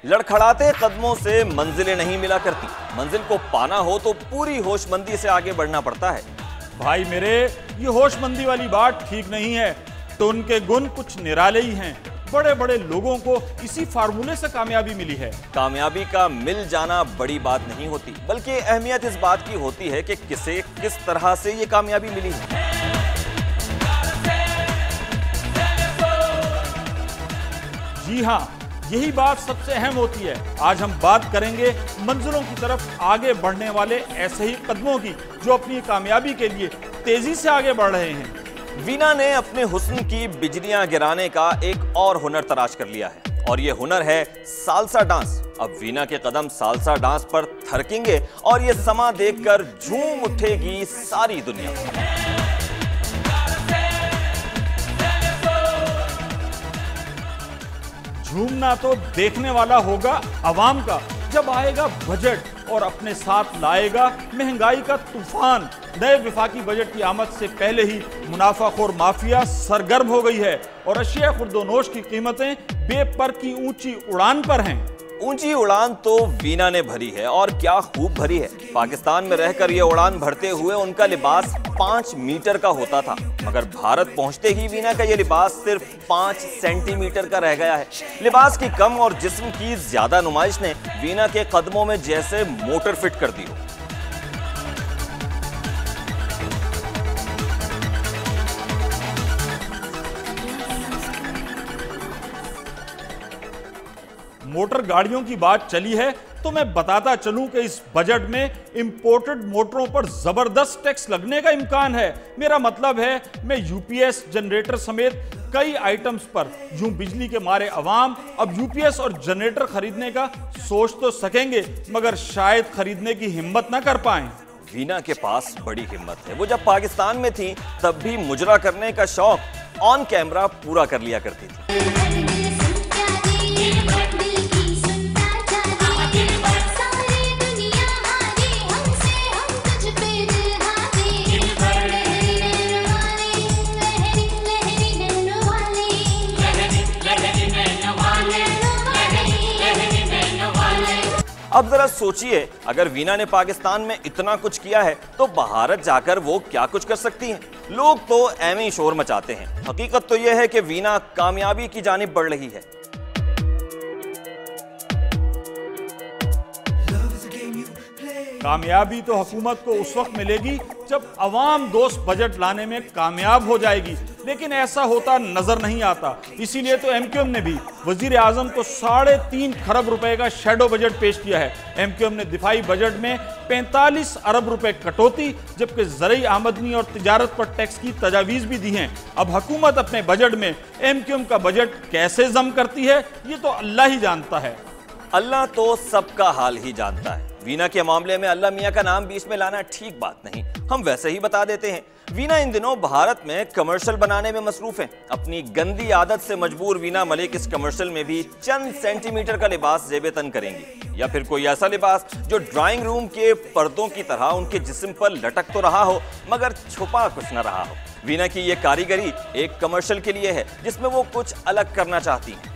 लड़खड़ाते कदमों से मंजिलें नहीं मिला करती। मंजिल को पाना हो तो पूरी होशमंदी से आगे बढ़ना पड़ता है। भाई मेरे, ये होशमंदी वाली बात ठीक नहीं है। तो उनके गुण कुछ निराले ही हैं। बड़े बड़े लोगों को इसी फार्मूले से कामयाबी मिली है। कामयाबी का मिल जाना बड़ी बात नहीं होती, बल्कि अहमियत इस बात की होती है कि किसे किस तरह से ये कामयाबी मिली है। जी हाँ, यही बात सबसे अहम होती है। आज हम बात करेंगे मंजिलों की तरफ आगे बढ़ने वाले ऐसे ही कदमों की जो अपनी कामयाबी के लिए तेजी से आगे बढ़ रहे हैं। वीना ने अपने हुस्न की बिजलियां गिराने का एक और हुनर तलाश कर लिया है, और ये हुनर है सालसा डांस। अब वीना के कदम सालसा डांस पर थरकेंगे और ये समा देखकर झूम उठेगी सारी दुनिया। झूमना तो देखने वाला होगा अवाम का, जब आएगा बजट और अपने साथ लाएगा महंगाई का तूफान। नए विफाकी बजट की आमद से पहले ही मुनाफाखोर माफिया सरगर्म हो गई है और अशिया खुर्दोनोश की कीमतें बेपर की ऊंची उड़ान पर हैं। ऊंची उड़ान तो वीना ने भरी है, और क्या खूब भरी है। पाकिस्तान में रहकर ये उड़ान भरते हुए उनका लिबास 5 मीटर का होता था, मगर भारत पहुंचते ही वीना का ये लिबास सिर्फ 5 सेंटीमीटर का रह गया है। लिबास की कम और जिस्म की ज्यादा नुमाइश ने वीना के कदमों में जैसे मोटर फिट कर दी हो। मोटर गाड़ियों की बात चली है तो मैं बताता चलूं कि इस बजट में इंपोर्टेड मोटरों पर जबरदस्त टैक्स लगने का इम्कान है। मेरा मतलब है, मैं यूपीएस जनरेटर समेत कई आइटम्स पर यूं बिजली के मारे अवाम अब यूपीएस और जनरेटर खरीदने का सोच तो सकेंगे, मगर शायद खरीदने की हिम्मत ना कर पाएं। वीना के पास बड़ी हिम्मत है। वो जब पाकिस्तान में थी तब भी मुजरा करने का शौक ऑन कैमरा पूरा कर लिया करती थी। अब जरा सोचिए, अगर वीना ने पाकिस्तान में इतना कुछ किया है तो भारत जाकर वो क्या कुछ कर सकती हैं। लोग तो ऐਵੇਂ ही शोर मचाते हैं। हकीकत तो यह है कि वीना कामयाबी की जानिब बढ़ रही है। कामयाबी तो हुकूमत को उस वक्त मिलेगी जब अवाम दोस्त बजट लाने में कामयाब हो जाएगी, लेकिन ऐसा होता नजर नहीं आता। इसीलिए तो एमक्यूएम ने भी वजीर आजम को 3.5 खरब रुपए का शैडो बजट पेश किया है। एमक्यूएम ने दिफाई बजट में 45 अरब रुपए कटौती, जबकि ज़रूरी आमदनी और तिजारत पर टैक्स की तजावीज़ भी दी हैं। अब हुकूमत अपने बजट में एमक्यूएम का बजट कैसे जम करती है, ये तो अल्लाह ही जानता है। अल्लाह तो सबका हाल ही जानता है। वीना के मामले में अल्लाह मियां का नाम बीच में लाना ठीक बात नहीं। हम वैसे ही बता देते हैं, वीना इन दिनों भारत में कमर्शियल बनाने में मसरूफ है। अपनी गंदी आदत से मजबूर वीना मलिक इस कमर्शियल में भी चंद सेंटीमीटर का लिबास जेबे तन करेंगी, या फिर कोई ऐसा लिबास जो ड्राइंग रूम के पर्दों की तरह उनके जिस्म पर लटक तो रहा हो मगर छुपा कुछ न रहा हो। वीना की ये कारीगरी एक कमर्शियल के लिए है जिसमें वो कुछ अलग करना चाहती हैं।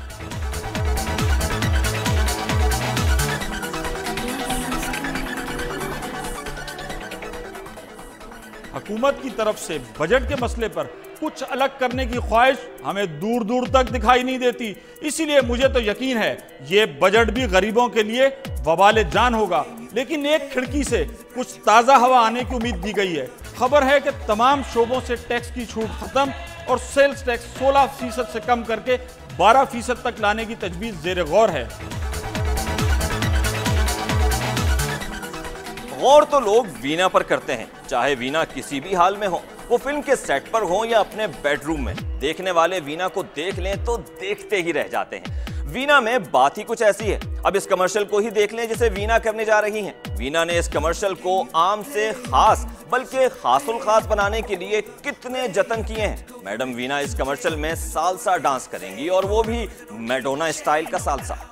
हुकूमत की तरफ से बजट के मसले पर कुछ अलग करने की ख्वाहिश हमें दूर दूर तक दिखाई नहीं देती। इसीलिए मुझे तो यकीन है ये बजट भी गरीबों के लिए वबाले जान होगा। लेकिन एक खिड़की से कुछ ताज़ा हवा आने की उम्मीद दी गई है। खबर है कि तमाम शोबों से टैक्स की छूट खत्म और सेल्स टैक्स 16% से कम करके 12% तक लाने की तजवीज़ ज़ेर गौर है। गौर तो लोग वीना पर करते हैं, चाहे वीना किसी भी हाल में हो, वो फिल्म के सेट पर हो या अपने बेडरूम में। देखने वाले वीना को देख लें तो देखते ही रह जाते हैं। वीना में बात ही कुछ ऐसी है। अब इस कमर्शियल को ही देख लें जिसे वीना करने जा रही हैं। वीना ने इस कमर्शियल को आम से खास बल्कि खासुल खास बनाने के लिए कितने जतन किए हैं। मैडम वीना इस कमर्शियल में सालसा डांस करेंगी, और वो भी मैडोना स्टाइल का सालसा।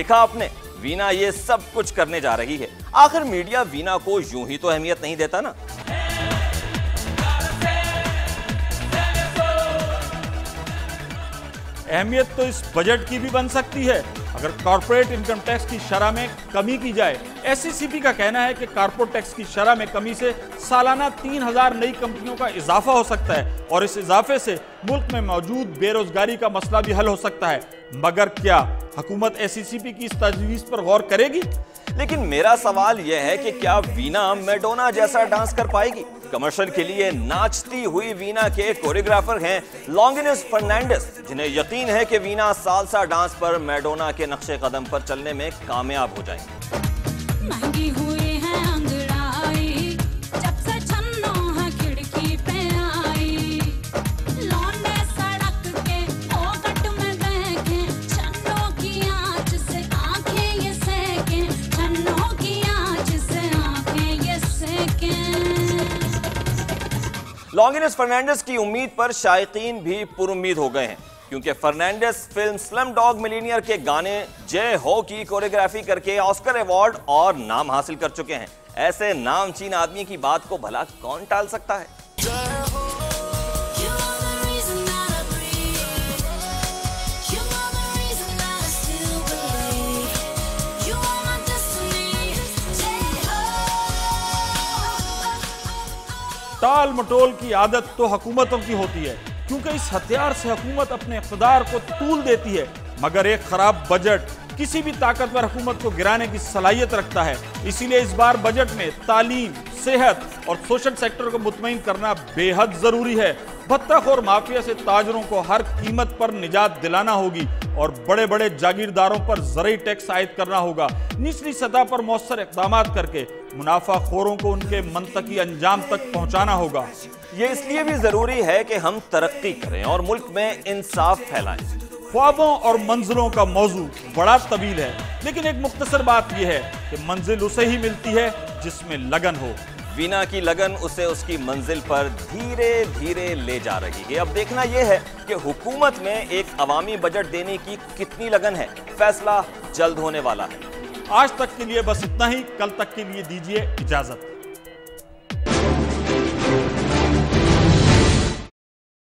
देखा आपने, वीना ये सब कुछ करने जा रही है। आखिर मीडिया वीना को यूं ही तो अहमियत नहीं देता ना। अहमियत तो इस बजट की भी बन सकती है अगर कॉर्पोरेट इनकम टैक्स की शरह में कमी की जाए। एससीसीपी का कहना है कि कॉर्पोरेट टैक्स की शरह में कमी से सालाना 3000 नई कंपनियों का इजाफा हो सकता है और इस इजाफे से मुल्क में मौजूद बेरोजगारी का मसला भी हल हो सकता है। मगर क्या हुकूमत एससीसीपी की इस तजवीज़ पर गौर करेगी? लेकिन मेरा सवाल यह है कि क्या वीना मैडोना जैसा डांस कर पाएगी? कमर्शियल के लिए नाचती हुई वीना के कोरियोग्राफर हैं लॉन्गिनिस फर्नांडिस, जिन्हें यकीन है कि वीना सालसा डांस पर मैडोना के नक्शे कदम पर चलने में कामयाब हो जाएंगी। महंगी हुई है अंगड़ाई, जब से छन्नो है खिड़की पे आई, लौंडे सड़क के पोकट में बहके, छन्नों की आंच से आंखें ये सेके, छन्नों की आंच से आंखें ये सेके। लॉन्गिनिस फर्नांडिस की उम्मीद पर शायकीन भी पुरुम्मीद हो गए हैं, क्योंकि Fernandes film Slumdog millionaire के गाने जय हो की कोरियोग्राफी करके ऑस्कर अवार्ड और नाम हासिल कर चुके हैं। ऐसे नामचीन आदमी की बात को भला कौन टाल सकता है? टाल मटोल की आदत तो हुकूमतों की होती है, क्योंकि इस हथियार से हुकूमत अपने इक़्तिदार को तूल देती है। मगर एक खराब बजट किसी भी ताकतवर हुकूमत को गिराने की सलाहियत रखता है। इसीलिए इस बार बजट में तालीम, सेहत और सोशल सेक्टर को मुतमईन करना बेहद जरूरी है। भत्ताखोर माफिया से ताजरों को हर कीमत पर निजात दिलाना होगी और बड़े बड़े जागीरदारों पर ज़रूरी टैक्स आयद करना होगा। निचली सतह पर मौसर इक़दाम करके मुनाफाखोरों को उनके मंतकी अंजाम तक पहुंचाना होगा। ये इसलिए भी जरूरी है कि हम तरक्की करें और मुल्क में इंसाफ फैलाएं। ख्वाबों और मंजिलों का मौजू बड़ा तवील है, लेकिन एक मुख्तसर बात यह है कि मंजिल उसे ही मिलती है जिसमें लगन हो। वीना की लगन उसे उसकी मंजिल पर धीरे धीरे ले जा रही है। अब देखना यह है कि हुकूमत में एक अवामी बजट देने की कितनी लगन है। फैसला जल्द होने वाला है। आज तक के लिए बस इतना ही। कल तक के लिए दीजिए इजाजत।